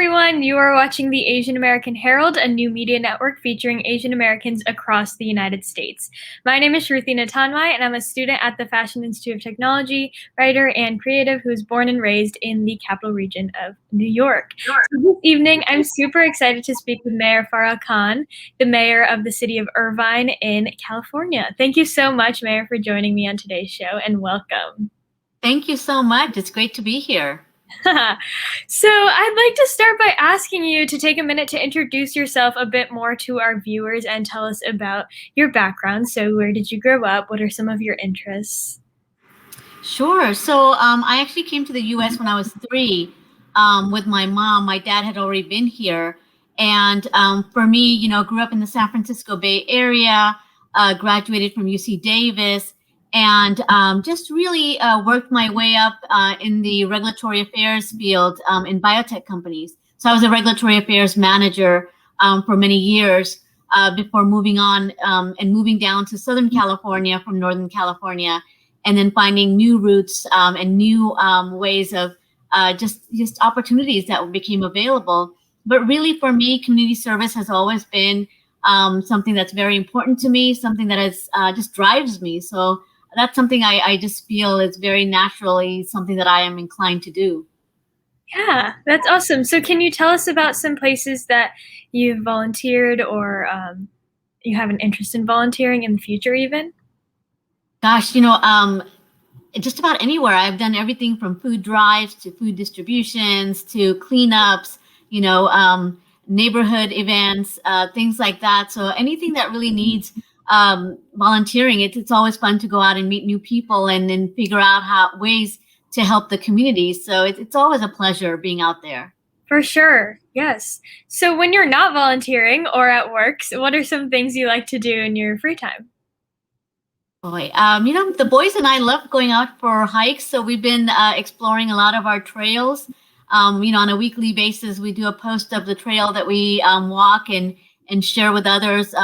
everyone. You are watching the Asian American Herald, a new media network featuring Asian Americans across the United States. My name is Shruti Natanwai, and I'm a student at the Fashion Institute of Technology, writer and creative who was born and raised in the capital region of New York. So this evening, I'm super excited to speak with Mayor Farrah N, the mayor of the city of Irvine in California. Thank you so much, Mayor, for joining me on today's show, and welcome. Thank you so much. It's great to be here. So I'd like to start by asking you to take a minute to introduce yourself a bit more to our viewers and tell us about your background. So where did you grow up? What are some of your interests? Sure. So I actually came to the U.S. when I was 3 with my mom. My dad had already been here. And for me, grew up in the San Francisco Bay Area, graduated from UC Davis, and just really worked my way up in the regulatory affairs field in biotech companies. So I was a regulatory affairs manager for many years before moving on and moving down to Southern California from Northern California, and then finding new routes and new ways of just opportunities that became available. But really, for me, community service has always been something that's very important to me, something that has just drives me. So that's something I just feel is very naturally something that I am inclined to do. Yeah, that's awesome. So can you tell us about some places that you've volunteered or you have an interest in volunteering in the future even? Gosh, just about anywhere. I've done everything from food drives to food distributions to cleanups, neighborhood events, things like that. So anything that really needs volunteering, it's always fun to go out and meet new people and then figure out ways to help the community. So it's always a pleasure being out there. For sure. Yes. So when you're not volunteering or at work, so what are some things you like to do in your free time? Boy, the boys and I love going out for hikes. So we've been exploring a lot of our trails. On a weekly basis, we do a post of the trail that we walk and share with others.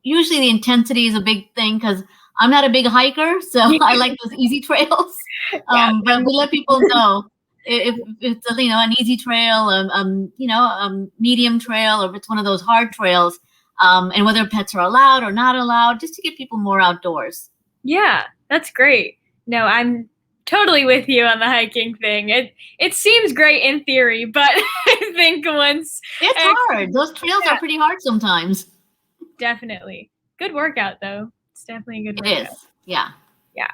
Usually the intensity is a big thing because I'm not a big hiker, so I like those easy trails. But we let people know if it's an easy trail, medium trail, or if it's one of those hard trails, and whether pets are allowed or not allowed, just to get people more outdoors. Yeah, that's great. No, I'm totally with you on the hiking thing. It seems great in theory, but I think once it's hard. Those trails are pretty hard sometimes. Definitely. Good workout, though. It's definitely a good workout. It is. Yeah. Yeah.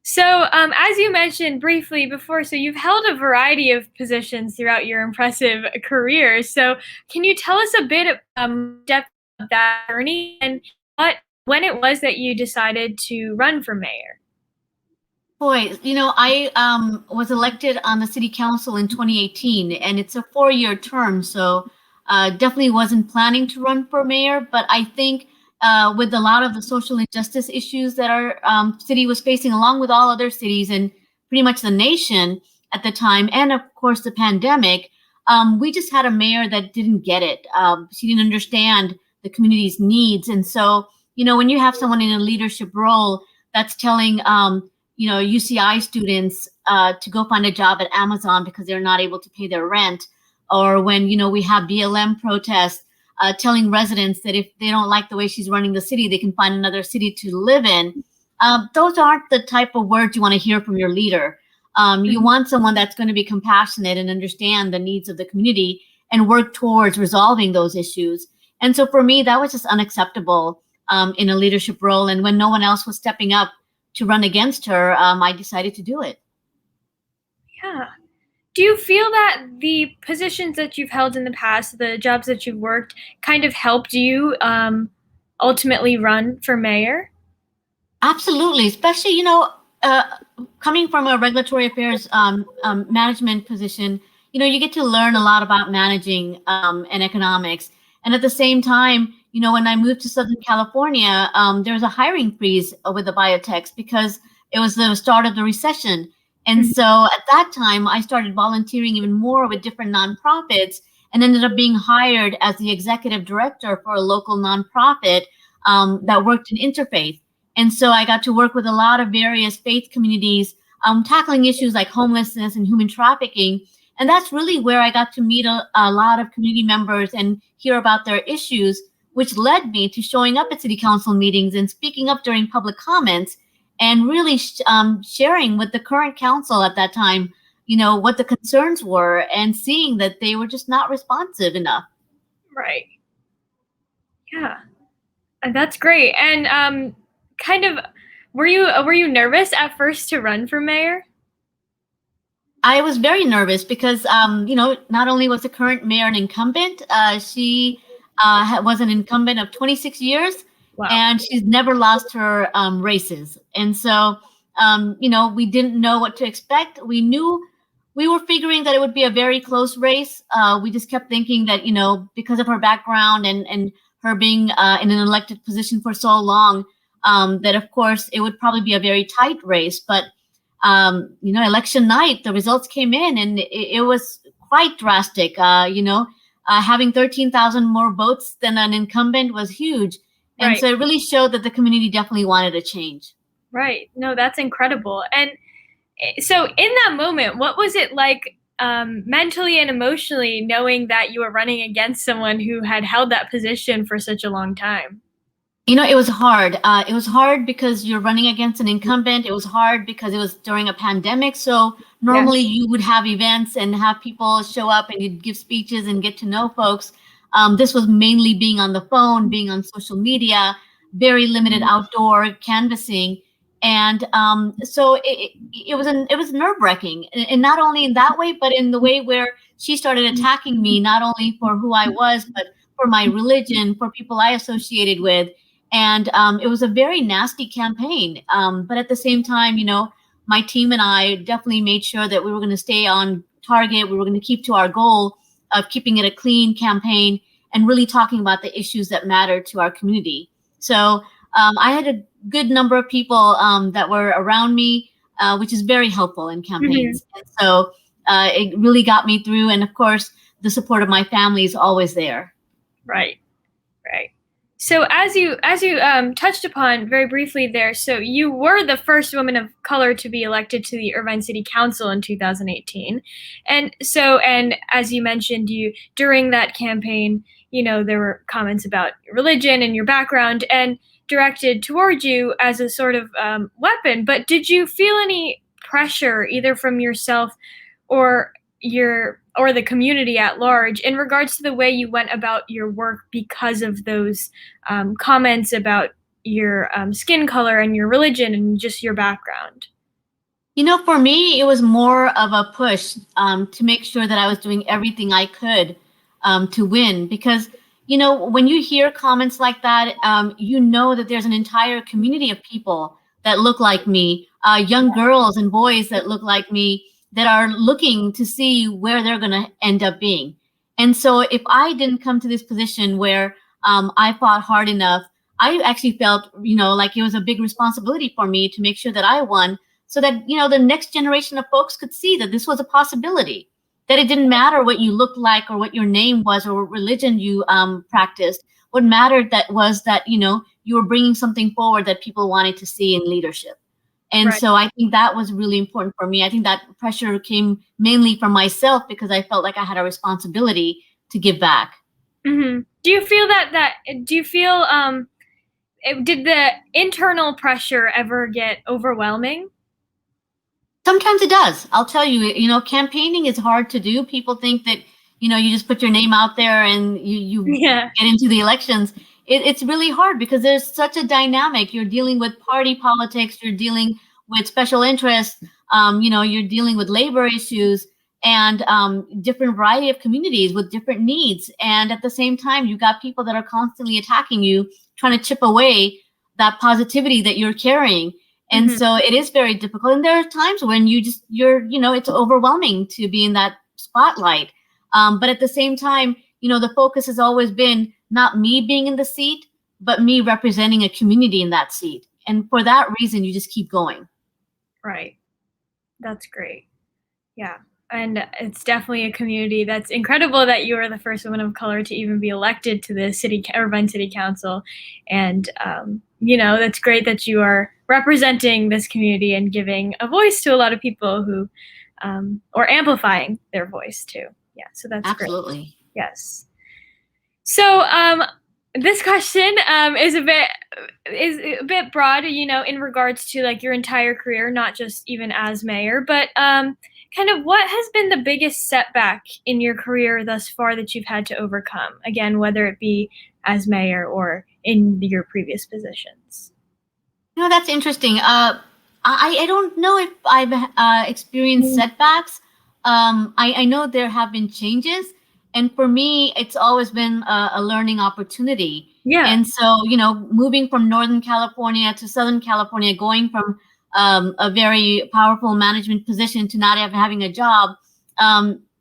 So as you mentioned briefly before, so you've held a variety of positions throughout your impressive career. So can you tell us a bit depth of that journey and when it was that you decided to run for mayor? Boy, I was elected on the city council in 2018, and it's a 4-year term. So definitely wasn't planning to run for mayor, but I think with a lot of the social injustice issues that our city was facing, along with all other cities and pretty much the nation at the time, and of course the pandemic, we just had a mayor that didn't get it. She didn't understand the community's needs. And so, when you have someone in a leadership role that's telling, UCI students to go find a job at Amazon because they're not able to pay their rent, or when, we have BLM protests telling residents that if they don't like the way she's running the city, they can find another city to live in. Those aren't the type of words you want to hear from your leader. You want someone that's going to be compassionate and understand the needs of the community and work towards resolving those issues. And so for me, that was just unacceptable in a leadership role. And when no one else was stepping up to run against her, I decided to do it. Yeah. Do you feel that the positions that you've held in the past, the jobs that you've worked, kind of helped you ultimately run for mayor? Absolutely, especially, coming from a regulatory affairs management position, you get to learn a lot about managing and economics. And at the same time, when I moved to Southern California, there was a hiring freeze with the biotechs because it was the start of the recession. And so at that time, I started volunteering even more with different nonprofits and ended up being hired as the executive director for a local nonprofit that worked in Interfaith. And so I got to work with a lot of various faith communities tackling issues like homelessness and human trafficking. And that's really where I got to meet a lot of community members and hear about their issues, which led me to showing up at city council meetings and speaking up during public comments and really sharing with the current council at that time, what the concerns were and seeing that they were just not responsive enough. Right. Yeah. That's great. And were you nervous at first to run for mayor? I was very nervous because, not only was the current mayor an incumbent, she was an incumbent of 26 years. Wow. And she's never lost her races. And so, we didn't know what to expect. We were figuring that it would be a very close race. We just kept thinking that, because of her background and her being in an elected position for so long, that of course it would probably be a very tight race. But election night, the results came in and it was quite drastic. Having 13,000 more votes than an incumbent was huge. And right. So it really showed that the community definitely wanted a change. Right. No, that's incredible. And so in that moment, what was it like mentally and emotionally knowing that you were running against someone who had held that position for such a long time? It was hard. It was hard because you're running against an incumbent. It was hard because it was during a pandemic. So normally you would have events and have people show up and you'd give speeches and get to know folks. This was mainly being on the phone, being on social media, very limited outdoor canvassing. And so it was nerve-wracking, and not only in that way, but in the way where she started attacking me, not only for who I was, but for my religion, for people I associated with. And it was a very nasty campaign. But at the same time, my team and I definitely made sure that we were going to stay on target. We were going to keep to our goal of keeping it a clean campaign and really talking about the issues that matter to our community. So I had a good number of people that were around me, which is very helpful in campaigns. Mm-hmm. And so it really got me through. And of course, the support of my family is always there. Right. Right. So as you touched upon very briefly there, so you were the first woman of color to be elected to the Irvine City Council in 2018. And as you mentioned, during that campaign, there were comments about religion and your background and directed towards you as a sort of weapon. But did you feel any pressure either from yourself or the community at large in regards to the way you went about your work because of those comments about your skin color and your religion and just your background? For me, it was more of a push to make sure that I was doing everything I could to win. Because, when you hear comments like that, that there's an entire community of people that look like me, young girls and boys that look like me, that are looking to see where they're going to end up being. And so if I didn't come to this position where I fought hard enough, I actually felt, like it was a big responsibility for me to make sure that I won so that, the next generation of folks could see that this was a possibility, that it didn't matter what you looked like or what your name was or what religion you practiced. What mattered was that, you were bringing something forward that people wanted to see in leadership. And right. So I think that was really important for me. I think that pressure came mainly from myself because I felt like I had a responsibility to give back. Mm-hmm. Do you feel did the internal pressure ever get overwhelming? Sometimes it does. I'll tell you, campaigning is hard to do. People think that, you just put your name out there and you get into the elections. It's really hard because there's such a dynamic. You're dealing with party politics. You're dealing with special interests. You're dealing with labor issues and different variety of communities with different needs. And at the same time, you've got people that are constantly attacking you, trying to chip away that positivity that you're carrying. And mm-hmm. So it is very difficult. And there are times when it's overwhelming to be in that spotlight. But at the same time, the focus has always been not me being in the seat, but me representing a community in that seat. And for that reason, you just keep going. Right. That's great. Yeah. And it's definitely a community that's incredible that you are the first woman of color to even be elected to the Irvine City Council. And, that's great that you are representing this community and giving a voice to a lot of people who or amplifying their voice too. Yeah, so that's Absolutely. great. Yes. So this question is a bit broad, in regards to like your entire career, not just even as mayor, but kind of what has been the biggest setback in your career thus far that you've had to overcome? Again, whether it be as mayor or in your previous positions. That's interesting. I don't know if I've experienced setbacks. I know there have been changes, and for me, it's always been a learning opportunity. Yeah. And so, moving from Northern California to Southern California, going from a very powerful management position to not having a job,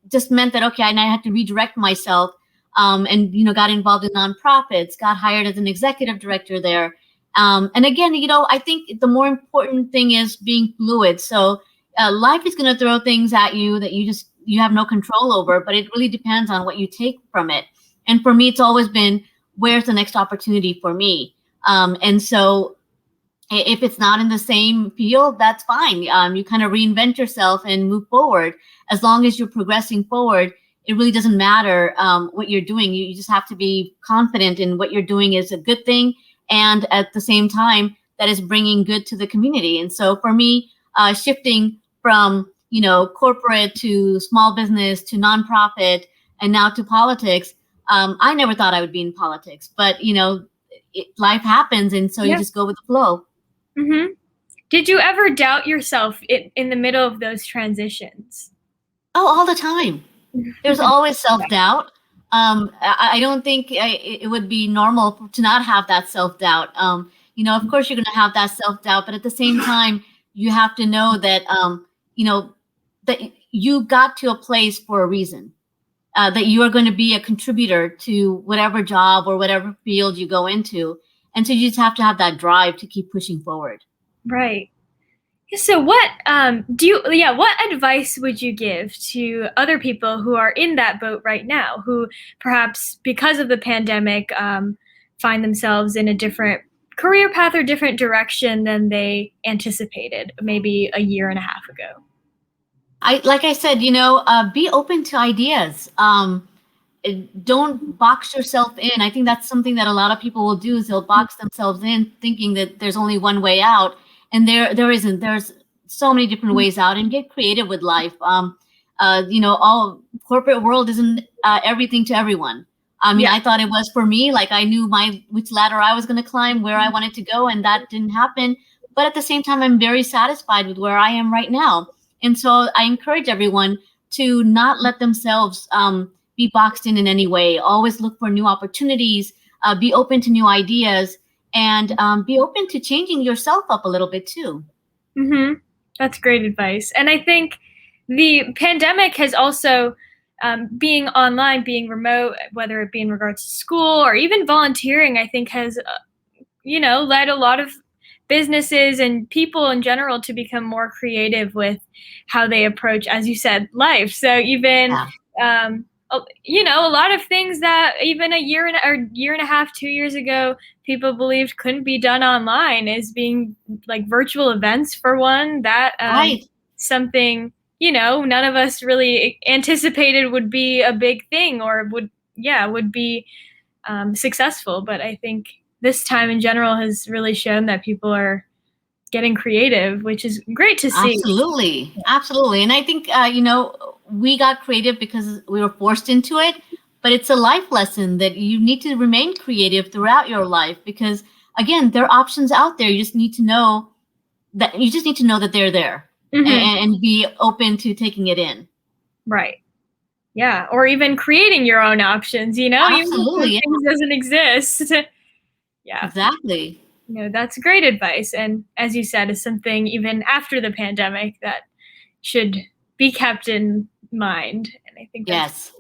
just meant that, okay, and I had to redirect myself, and, got involved in nonprofits, got hired as an executive director there. And again, I think the more important thing is being fluid. So life is going to throw things at you that you have no control over, but it really depends on what you take from it. And for me, it's always been, where's the next opportunity for me? And so if it's not in the same field, that's fine. You kind of reinvent yourself and move forward. As long as you're progressing forward, it really doesn't matter what you're doing. You just have to be confident in what you're doing is a good thing, and at the same time, that is bringing good to the community. And so for me, shifting from, corporate to small business to nonprofit and now to politics, I never thought I would be in politics, but, life happens. And so you just go with the flow. Mm-hmm. Did you ever doubt yourself in the middle of those transitions? Oh, all the time. There's always self-doubt. I don't think it would be normal to not have that self-doubt. Of course you're going to have that self-doubt, but at the same time, you have to know that, that you got to a place for a reason, that you are going to be a contributor to whatever job or whatever field you go into. And so you just have to have that drive to keep pushing forward. Right. So what what advice would you give to other people who are in that boat right now, who perhaps because of the pandemic find themselves in a different career path or different direction than they anticipated maybe a year and a half ago? Like I said, be open to ideas. Don't box yourself in. I think that's something that a lot of people will do, is they'll box themselves in thinking that there's only one way out. And there isn't. There's so many different ways out, and get creative with life. All corporate world isn't everything to everyone. I mean, I thought it was for me. Like I knew which ladder I was going to climb, where I wanted to go, and that didn't happen. But at the same time, I'm very satisfied with where I am right now. And so I encourage everyone to not let themselves be boxed in any way. Always look for new opportunities, be open to new ideas, and be open to changing yourself up a little bit too. Mm-hmm. That's great advice. And I think the pandemic has also, being online, being remote, whether it be in regards to school or even volunteering, I think has, led a lot of businesses and people in general to become more creative with how they approach, as you said, life. So even, a lot of things that even a year and a half, 2 years ago, people believed couldn't be done online is being like virtual events for one. That something, none of us really anticipated would be a big thing or would be successful. But I think this time in general has really shown that people are getting creative, which is great to see. Absolutely. Absolutely. And I think, we got creative because we were forced into it, but it's a life lesson that you need to remain creative throughout your life, because again, there are options out there. You just need to know that they're there, and be open to taking it in. Right. Yeah. Or even creating your own options, Absolutely. Even if things doesn't exist. Yeah. Exactly. That's great advice. And as you said, is something even after the pandemic that should be kept in mind. And I think that's,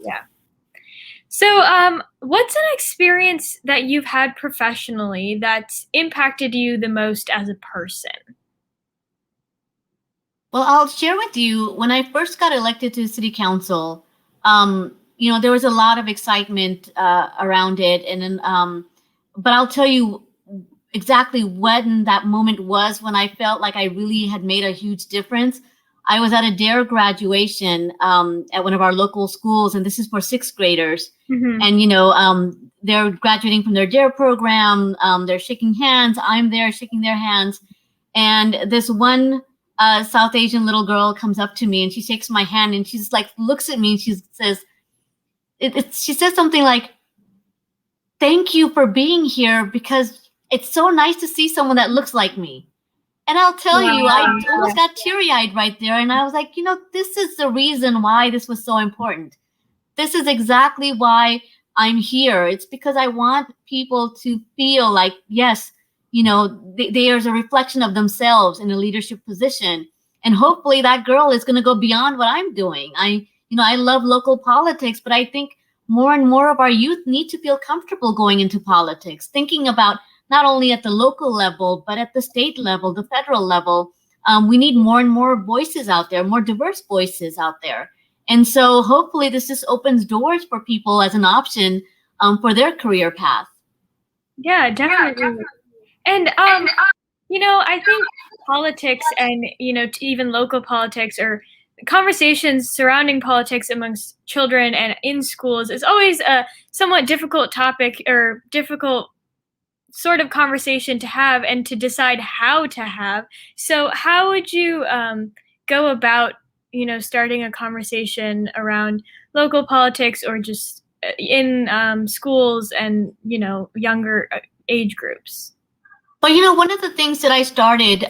So what's an experience that you've had professionally that's impacted you the most as a person? Well, I'll share with you, when I first got elected to city council, there was a lot of excitement around it. And then, but I'll tell you exactly when that moment was, when I felt like I really had made a huge difference, I was at a DARE graduation at one of our local schools, and this is for sixth graders. Mm-hmm. And they're graduating from their DARE program. They're shaking hands. I'm there shaking their hands, and this one South Asian little girl comes up to me and she shakes my hand and she's like looks at me and she says, she says something like, "Thank you for being here because it's so nice to see someone that looks like me." And I'll tell you, I almost got teary-eyed right there. And I was like, this is the reason why this was so important. This is exactly why I'm here. It's because I want people to feel like, yes, there's a reflection of themselves in a leadership position. And hopefully that girl is going to go beyond what I'm doing. I love local politics, but I think more and more of our youth need to feel comfortable going into politics, thinking about not only at the local level, but at the state level, the federal level. We need more and more voices out there, more diverse voices out there. And so hopefully this just opens doors for people as an option for their career path. Yeah, definitely. And, I think politics and, even local politics or conversations surrounding politics amongst children and in schools is always a somewhat difficult topic or difficult sort of conversation to have and to decide how to have. So how would you go about, starting a conversation around local politics or just in schools and, younger age groups? Well, one of the things that I started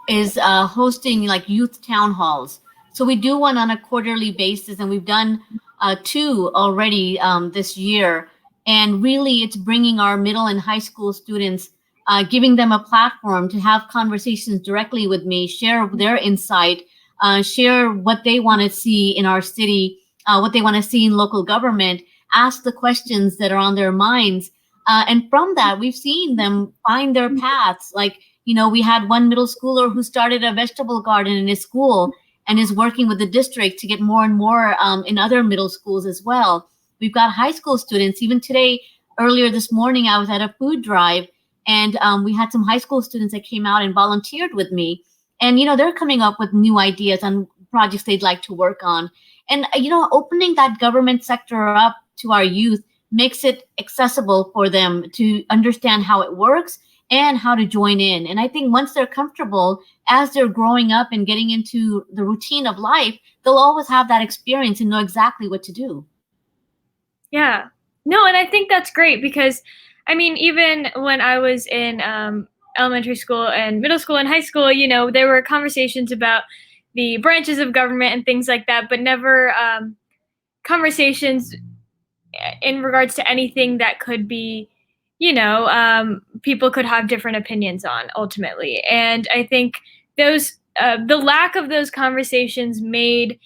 is hosting like youth town halls. So we do one on a quarterly basis, and we've done 2 already this year. And really, it's bringing our middle and high school students, giving them a platform to have conversations directly with me, share their insight, share what they want to see in our city, what they want to see in local government, ask the questions that are on their minds. And from that, we've seen them find their paths. Like, we had one middle schooler who started a vegetable garden in his school and is working with the district to get more and more in other middle schools as well. We've got high school students. Even today, earlier this morning, I was at a food drive, and we had some high school students that came out and volunteered with me. And, they're coming up with new ideas on projects they'd like to work on. And, opening that government sector up to our youth makes it accessible for them to understand how it works and how to join in. And I think once they're comfortable, as they're growing up and getting into the routine of life, they'll always have that experience and know exactly what to do. Yeah. No, and I think that's great because, even when I was in elementary school and middle school and high school, there were conversations about the branches of government and things like that, but never conversations in regards to anything that could be, people could have different opinions on ultimately. And I think those, the lack of those conversations made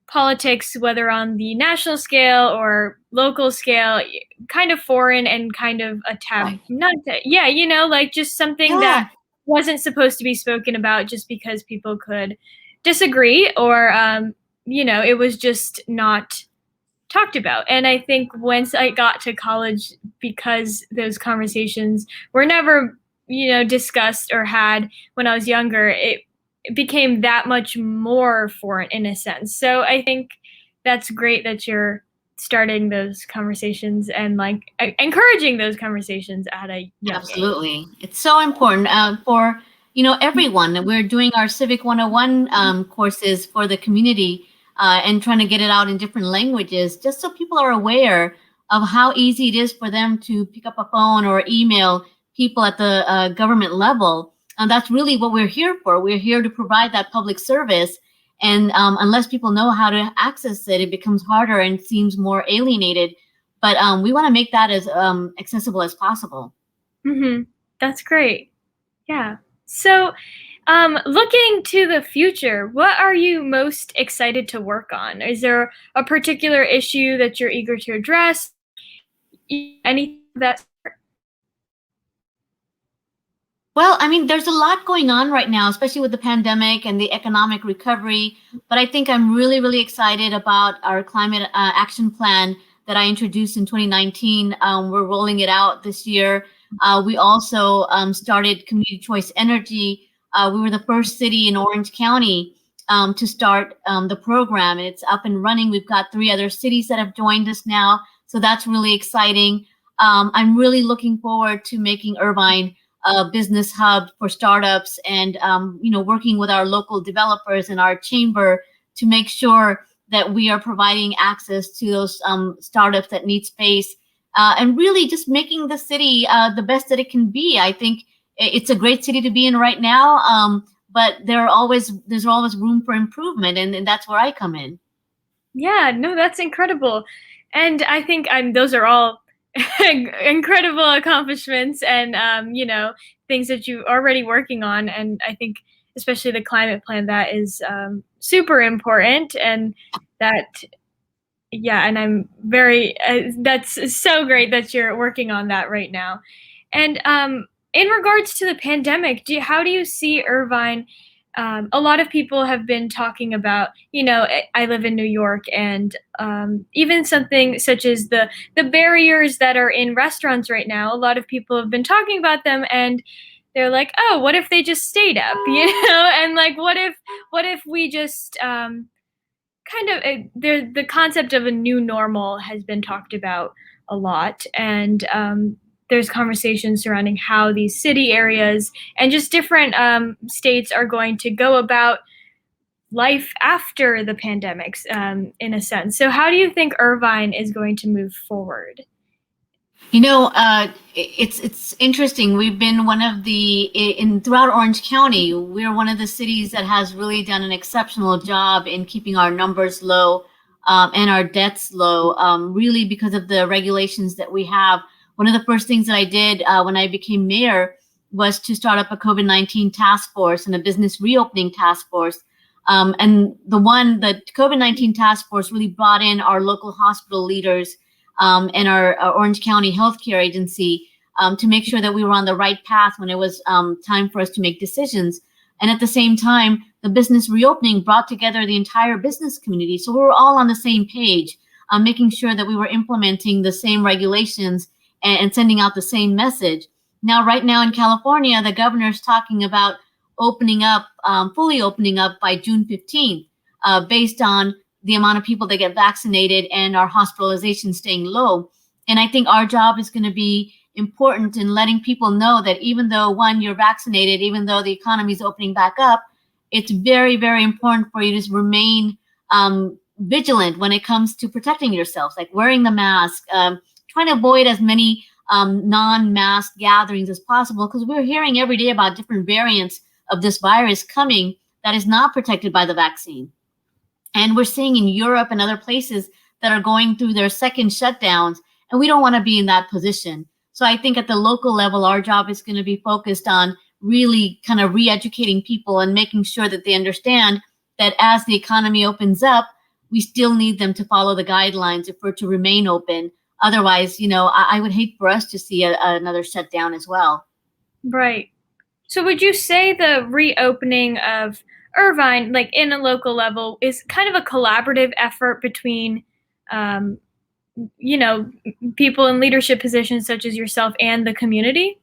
politics, whether on the national scale or local scale, kind of foreign and kind of a tab. Like just something that wasn't supposed to be spoken about just because people could disagree or, it was just not talked about. And I think once I got to college, because those conversations were never, discussed or had when I was younger, it became that much more foreign in a sense. So I think that's great that you're starting those conversations and like encouraging those conversations at a young Absolutely. Age. It's so important for, everyone. We're doing our Civic 101 courses for the community and trying to get it out in different languages, just so people are aware of how easy it is for them to pick up a phone or email people at the government level. And that's really what we're here for. We're here to provide that public service. And unless people know how to access it, it becomes harder and seems more alienated. But we want to make that as accessible as possible. Mm-hmm. That's great. Yeah. So looking to the future, what are you most excited to work on? Is there a particular issue that you're eager to address? Anything that? Well, there's a lot going on right now, especially with the pandemic and the economic recovery. But I think I'm really, really excited about our climate action plan that I introduced in 2019. We're rolling it out this year. We also started community choice energy. We were the first city in Orange County to start the program. And it's up and running. We've got 3 other cities that have joined us now. So that's really exciting. I'm really looking forward to making Irvine a business hub for startups and, working with our local developers and our chamber to make sure that we are providing access to those startups that need space, and really just making the city the best that it can be. I think it's a great city to be in right now, but there's always room for improvement, and that's where I come in. Yeah, no, that's incredible. And I think those are all incredible accomplishments and, things that you're already working on. And I think especially the climate plan, that is super important. And that, yeah, and I'm very, that's so great that you're working on that right now. And in regards to the pandemic, how do you see Irvine? A lot of people have been talking about, I live in New York, and even something such as the barriers that are in restaurants right now. A lot of people have been talking about them, and they're like, oh, what if they just stayed up, and like, what if we just kind of the concept of a new normal has been talked about a lot, and there's conversations surrounding how these city areas and just different states are going to go about life after the pandemics, in a sense. So how do you think Irvine is going to move forward? It's interesting. We've been one of throughout Orange County, we're one of the cities that has really done an exceptional job in keeping our numbers low, and our deaths low, really because of the regulations that we have. One of the first things that I did when I became mayor was to start up a COVID-19 task force and a business reopening task force. And the COVID-19 task force really brought in our local hospital leaders, and our Orange County Healthcare Agency, to make sure that we were on the right path when it was time for us to make decisions. And at the same time, the business reopening brought together the entire business community. So we were all on the same page, making sure that we were implementing the same regulations and sending out the same message. Now, right now in California, the governor's talking about opening up, fully opening up by June 15th, based on the amount of people that get vaccinated and our hospitalization staying low. And I think our job is going to be important in letting people know that even though, one, you're vaccinated, even though the economy is opening back up, it's very, very important for you to remain vigilant when it comes to protecting yourselves, like wearing the mask, trying to avoid as many non-mask gatherings as possible, because we're hearing every day about different variants of this virus coming that is not protected by the vaccine. And we're seeing in Europe and other places that are going through their second shutdowns, and we don't want to be in that position. So I think at the local level, our job is going to be focused on really kind of re-educating people and making sure that they understand that as the economy opens up, we still need them to follow the guidelines if we're to remain open. Otherwise, I would hate for us to see another shutdown as well. Right. So would you say the reopening of Irvine, like in a local level, is kind of a collaborative effort between, people in leadership positions such as yourself and the community?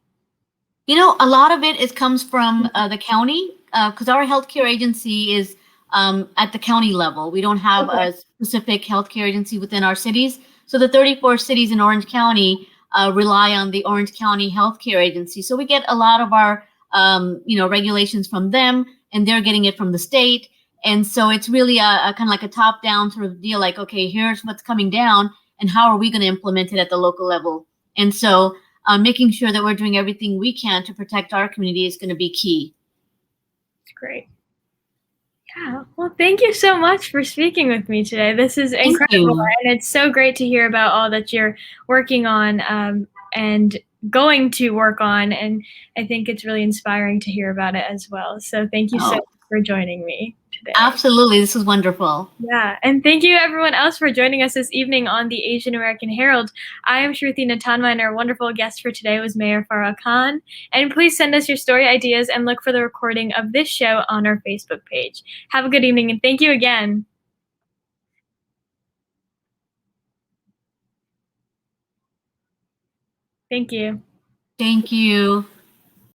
A lot of it comes from the county, because our healthcare agency is at the county level. We don't have a specific healthcare agency within our cities. So the 34 cities in Orange County rely on the Orange County Healthcare Agency. So we get a lot of our regulations from them, and they're getting it from the state. And so it's really a kind of like a top-down sort of deal, like, okay, here's what's coming down, and how are we going to implement it at the local level? And so making sure that we're doing everything we can to protect our community is going to be key. That's great. Yeah, well, thank you so much for speaking with me today. This is incredible, and it's so great to hear about all that you're working on and going to work on, and I think it's really inspiring to hear about it as well. So thank you so much for joining me today. Absolutely, this was wonderful. Yeah, and thank you everyone else for joining us this evening on the Asian American Herald. I am Shruti Natanma, and our wonderful guest for today was Mayor Farrah Khan. And please send us your story ideas and look for the recording of this show on our Facebook page. Have a good evening, and thank you again. Thank you. Thank you.